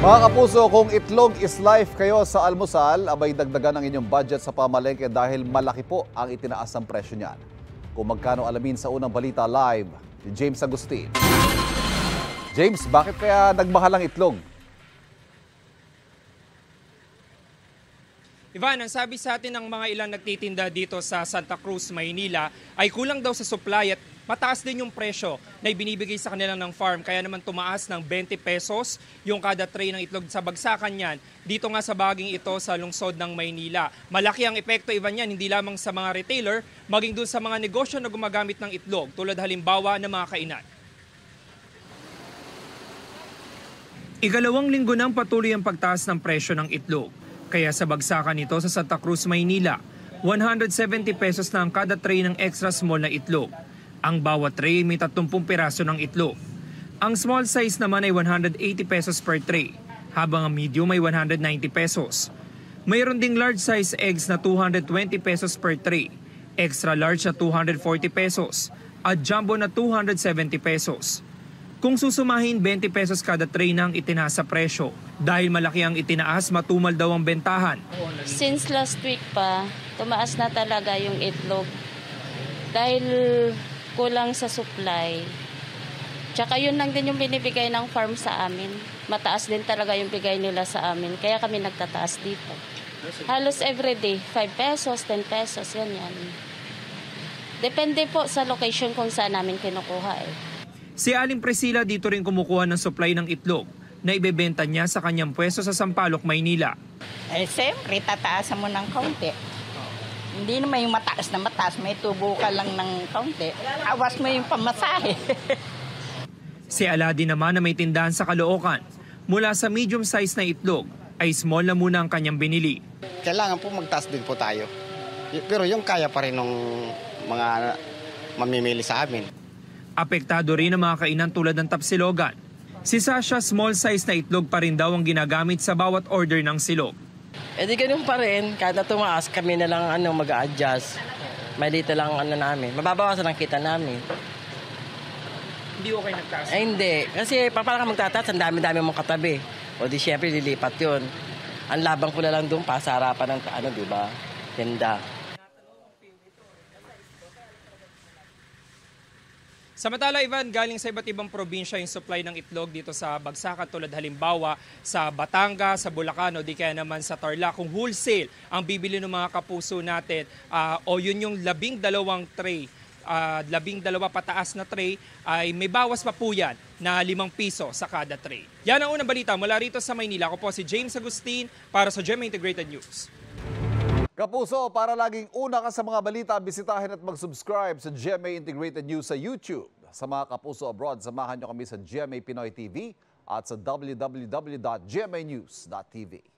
Mga kapuso, kung itlog is life kayo sa almusal, abay dagdagan ang inyong budget sa pamalengke dahil malaki po ang itinaas ng presyo niyan. Kung magkano alamin sa unang balita live, ni James Agustin. James, bakit kaya nagmahal ang itlog? Ivan, ang sabi sa atin ng mga ilang nagtitinda dito sa Santa Cruz, Maynila ay kulang daw sa supply at mataas din yung presyo na ibinibigay sa kanila ng farm. Kaya naman tumaas ng 20 pesos yung kada tray ng itlog sa bagsakan yan. Dito nga sa baging ito sa lungsod ng Maynila. Malaki ang epekto, Ivan, yan, hindi lamang sa mga retailer, maging dun sa mga negosyo na gumagamit ng itlog tulad halimbawa ng mga kainan. Ikalawang linggo nang patuloy ang pagtaas ng presyo ng itlog. Kaya sa bagsakan nito sa Santa Cruz, Maynila, 170 pesos na ang kada tray ng extra small na itlog. Ang bawat tray may 30 piraso ng itlog. Ang small size naman ay 180 pesos per tray, habang ang medium ay 190 pesos. Mayroon ding large size eggs na 220 pesos per tray, extra large na 240 pesos, at jumbo na 270 pesos. Kung susumahin, 20 pesos kada tray na ang itinaas sa presyo. Dahil malaki ang itinaas, matumal daw ang bentahan. Since last week pa, tumaas na talaga yung itlog. Dahil kulang sa supply. Tsaka yun lang din yung binibigay ng farm sa amin. Mataas din talaga yung bigay nila sa amin. Kaya kami nagtataas dito. Halos everyday, 5 pesos, 10 pesos, yan. Depende po sa location kung saan namin kinukuha eh. Si Aling Priscilla dito rin kumukuha ng supply ng itlog na ibebenta niya sa kanyang pwesto sa Sampaloc, Maynila. Eh, siyempre, tataasan mo ng kaunti. Hindi naman yung mataas na mataas, may tubo ka lang ng kaunti. Awas mo yung pamasahe. Si Aladin naman na may tindahan sa Caloocan, mula sa medium size na itlog, ay small na muna ang kanyang binili. Kailangan po magtaas din po tayo. Pero yung kaya pa rin ng mga mamimili sa amin. Apektado rin ang mga kainan tulad ng tapsilogan. Si Sasha, small size na itlog pa rin daw ang ginagamit sa bawat order ng silog. Eh di ganun pa rin, kada tumaas kami na lang mag-a-adjust. Malita lang namin, mababawasan ang kita namin. Hindi okay nagtaas? Eh hindi, kasi parang magtataas, ang dami-dami mong katabi. O di syempre lilipat yun. Ang labang ko na lang doon pa sa harapan ng diba? Tinda. Samantala, Ivan, galing sa iba't ibang probinsya yung supply ng itlog dito sa bagsakan tulad halimbawa sa Batangas, sa Bulacan o di kaya naman sa Tarlac. Kung wholesale ang bibili ng mga kapuso natin o yun yung 12 tray, 12 pataas na tray ay may bawas pa po yan na 5 piso sa kada tray. Yan ang unang balita mula rito sa Maynila. Ako po si James Agustin para sa GMA Integrated News. Kapuso, para laging una ka sa mga balita, bisitahin at mag-subscribe sa GMA Integrated News sa YouTube. Sa mga kapuso abroad, samahan nyo kami sa GMA Pinoy TV at sa www.gmanews.tv.